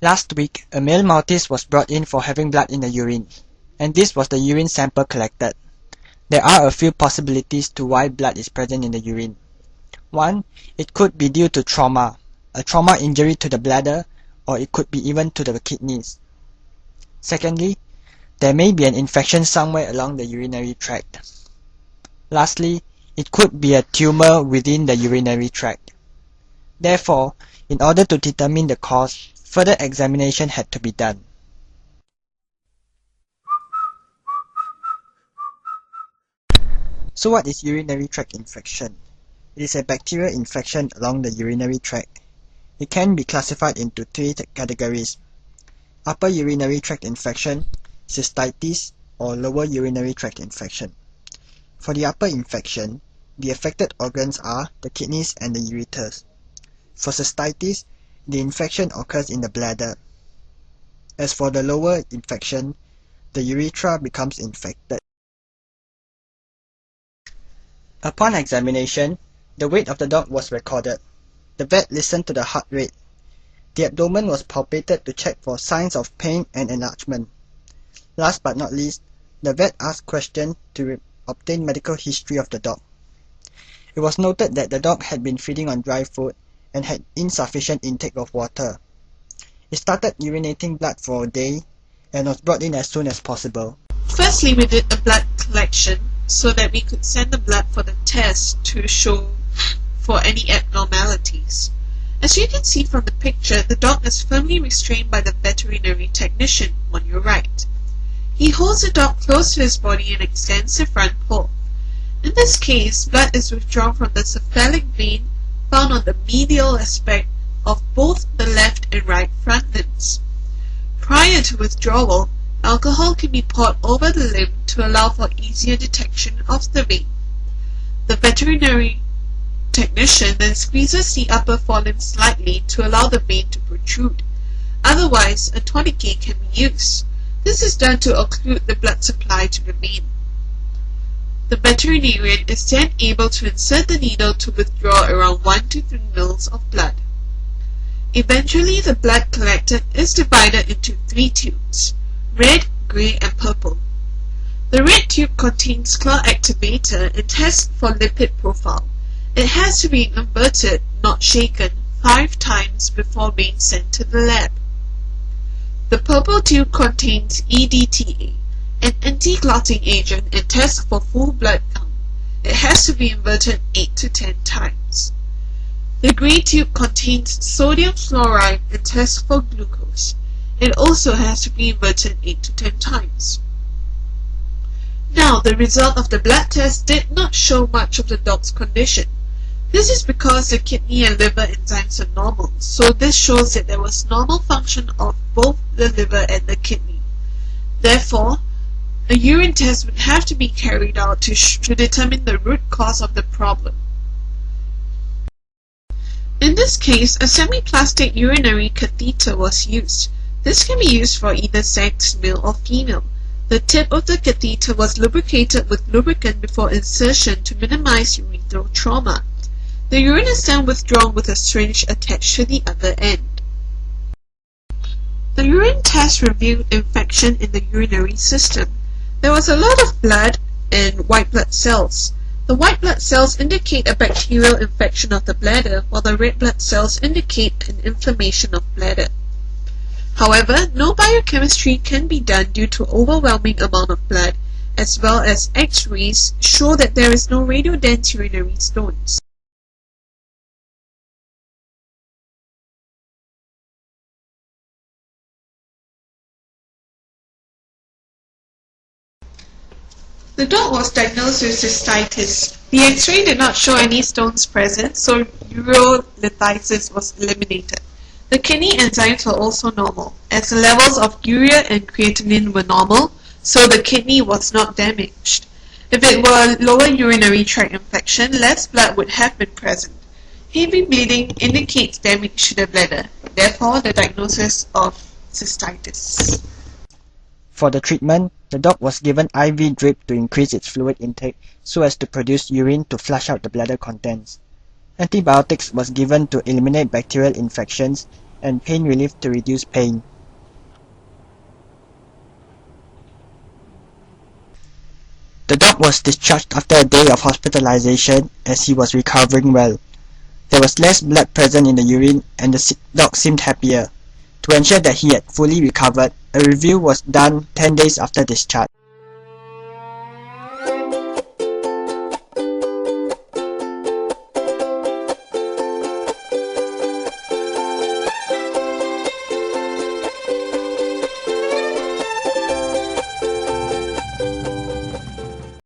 Last week, a male Maltese was brought in for having blood in the urine, and this was the urine sample collected. There are a few possibilities to why blood is present in the urine. One, it could be due to trauma, a trauma injury to the bladder, or it could be even to the kidneys. Secondly, there may be an infection somewhere along the urinary tract. Lastly, it could be a tumor within the urinary tract. Therefore, in order to determine the cause, further examination had to be done. So what is urinary tract infection? It is a bacterial infection along the urinary tract. It can be classified into three categories: upper urinary tract infection, cystitis, or lower urinary tract infection. For the upper infection, the affected organs are the kidneys and the ureters. For cystitis, the infection occurs in the bladder. As for the lower infection, the urethra becomes infected. Upon examination, the weight of the dog was recorded. The vet listened to the heart rate. The abdomen was palpated to check for signs of pain and enlargement. Last but not least, the vet asked questions to obtain medical history of the dog. It was noted that the dog had been feeding on dry food and had insufficient intake of water. It started urinating blood for a day and was brought in as soon as possible. Firstly, we did a blood collection so that we could send the blood for the test to show for any abnormalities. As you can see from the picture, the dog is firmly restrained by the veterinary technician on your right. He holds the dog close to his body and extends the front paw. In this case, blood is withdrawn from the cephalic vein found on the medial aspect of both the left and right front limbs. Prior to withdrawal, alcohol can be poured over the limb to allow for easier detection of the vein. The veterinary technician then squeezes the upper forelimb slightly to allow the vein to protrude. Otherwise, a tourniquet can be used. This is done to occlude the blood supply to the vein. The veterinarian is then able to insert the needle to withdraw around 1 to 3 ml of blood. Eventually, the blood collected is divided into 3 tubes: red, grey, and purple. The red tube contains claw activator and tests for lipid profile. It has to be inverted, not shaken, 5 times before being sent to the lab. The purple tube contains EDTA, an anti-clotting agent, and tests for full blood count. It has to be inverted 8 to 10 times. The grey tube contains sodium fluoride and tests for glucose. It also has to be inverted 8 to 10 times. Now, the result of the blood test did not show much of the dog's condition. This is because the kidney and liver enzymes are normal, so this shows that there was normal function of both the liver and the kidney. Therefore, a urine test would have to be carried out to determine the root cause of the problem. In this case, a semi-plastic urinary catheter was used. This can be used for either sex, male or female. The tip of the catheter was lubricated with lubricant before insertion to minimize urethral trauma. The urine is then withdrawn with a syringe attached to the other end. The urine test revealed infection in the urinary system. There was a lot of blood and white blood cells. The white blood cells indicate a bacterial infection of the bladder, while the red blood cells indicate an inflammation of bladder. However, no biochemistry can be done due to overwhelming amount of blood, as well as X-rays show that there is no radiodense urinary stones. The dog was diagnosed with cystitis. The X-ray did not show any stones present, so urinalysis was eliminated. The kidney enzymes were also normal, as the levels of urea and creatinine were normal, so the kidney was not damaged. If it were a lower urinary tract infection, less blood would have been present. Heavy bleeding indicates damage to the bladder, therefore the diagnosis of cystitis. For the treatment, the dog was given IV drip to increase its fluid intake so as to produce urine to flush out the bladder contents. Antibiotics was given to eliminate bacterial infections and pain relief to reduce pain. The dog was discharged after a day of hospitalization as he was recovering well. There was less blood present in the urine and the dog seemed happier. To ensure that he had fully recovered, a review was done 10 days after discharge.